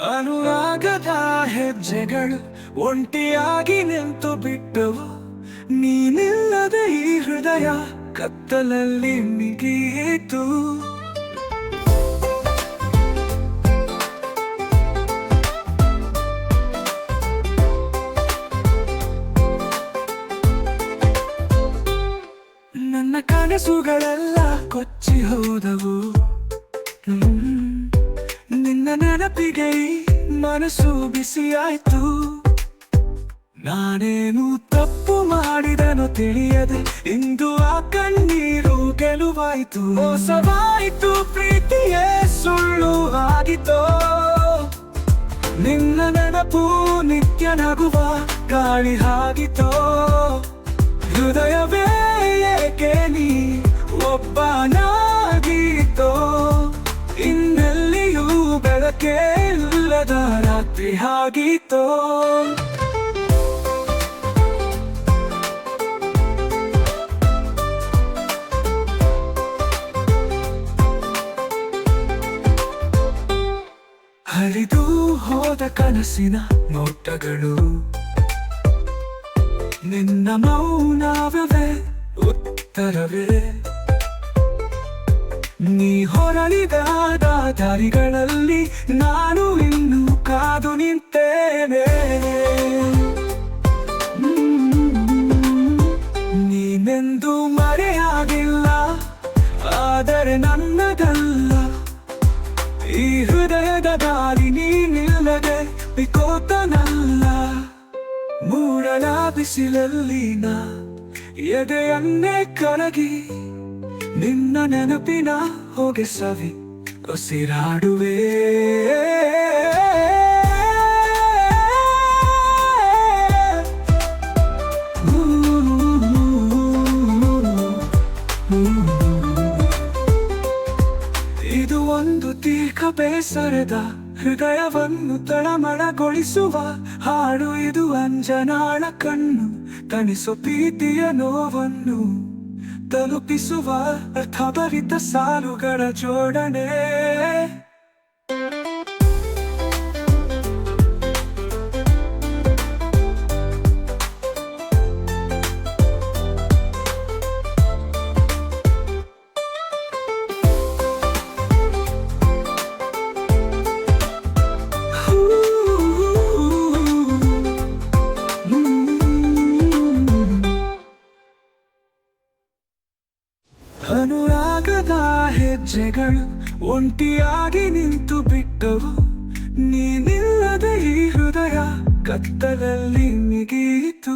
ಅನುರಾಗದ ಹೆಜ್ಜೆಗಳು ಒಂಟಿಯಾಗಿ ನಿಂತು ಬಿಟ್ಟವು. ನೀನಿಲ್ಲದೆ ಈ ಹೃದಯ ಕತ್ತಲಲ್ಲಿ ಮಿಗಿಯಿತು. ನನ್ನ ಕನಸುಗಳೆಲ್ಲ ಕೊಚ್ಚಿ ಹೋದವು. ನಿನ್ನ ನೆನಪಿಗೆ ಮನಸ್ಸು ಬಿಸಿಯಾಯ್ತು. ನಾನೇನು ತಪ್ಪು ಮಾಡಿದನು ತಿಳಿಯದೆ ಇಂದು ಆ ಕಣ್ಣೀರು ಗೆಲುವಾಯ್ತು. ಮೋಸವಾಯಿತು, ಪ್ರೀತಿಯೇ ಸುಳ್ಳು ಆಗಿತೋ. ನಿನ್ನ ನೆನಪು ನಿತ್ಯ ನಗುವ ಗಾಳಿ ಆಗಿತೋ. ಹೃದಯವೇ ಏಕೆ ನೀ ಒಬ್ಬನಾಗಿತೋ. ಇನ್ನೆಲ್ಲಿಯೂ ಬೆಳಕೆ ಇಲ್ಲದ ರಾತ್ರಿ ಆಗಿತೋ. ಹರಿದು ಹೋದ ಕನಸಿನ ನೋಟಗಳು, ನಿನ್ನ ಮೌನವೇ ಉತ್ತರವೇ. ನೀ ಹೊರಳಿದ ದಾರಿಗಳಲ್ಲಿ ನಾನು ಇನ್ನು ಕಾದು ನಿಂತೇನೆ. ನೀನೆಂದು ಮರೆಯಾಗಿಲ್ಲ, ಆದರೆ ನನ್ನದಲ್ಲ. ಈ ಹೃದಯದ ದಾರಿ ನೀನಿಲ್ಲದೆ ಬಿಕೋತನಲ್ಲ. ಮೂಡಲ ಬಿಸಿಲಲ್ಲಿ ನಾ ಎದೆಯನ್ನೇ ಕರಗಿ ನಿನ್ನ ನೆನಪಿನ ಹೊಗೆ ಸವಿ ಉಸಿರಾಡುವೆ. ಇದು ಒಂದು ದೀರ್ಘ ಬೇಸರದ ಹೃದಯವನ್ನು ತಳಮಳಗೊಳಿಸುವ ಹಾಡು. ಇದು ಅಂಜನಾಳ ಕಣ್ಣು ತಣಿಸು ಪ್ರೀತಿಯ ನೋವನ್ನು ತಲುಪಿಸುವ ಅರ್ಥಭರಿತ ಸಾಲುಗಳ ಜೋಡಣೆ. ಅನುರಾಗದ ಹೆಜ್ಜೆಗಳು ಒಂಟಿಯಾಗಿ ನಿಂತು ಬಿಟ್ಟವು. ನೀನಿಲ್ಲದೆ ಈ ಹೃದಯ ಕತ್ತಲಲ್ಲಿ ಮಿಗಿಯಿತು.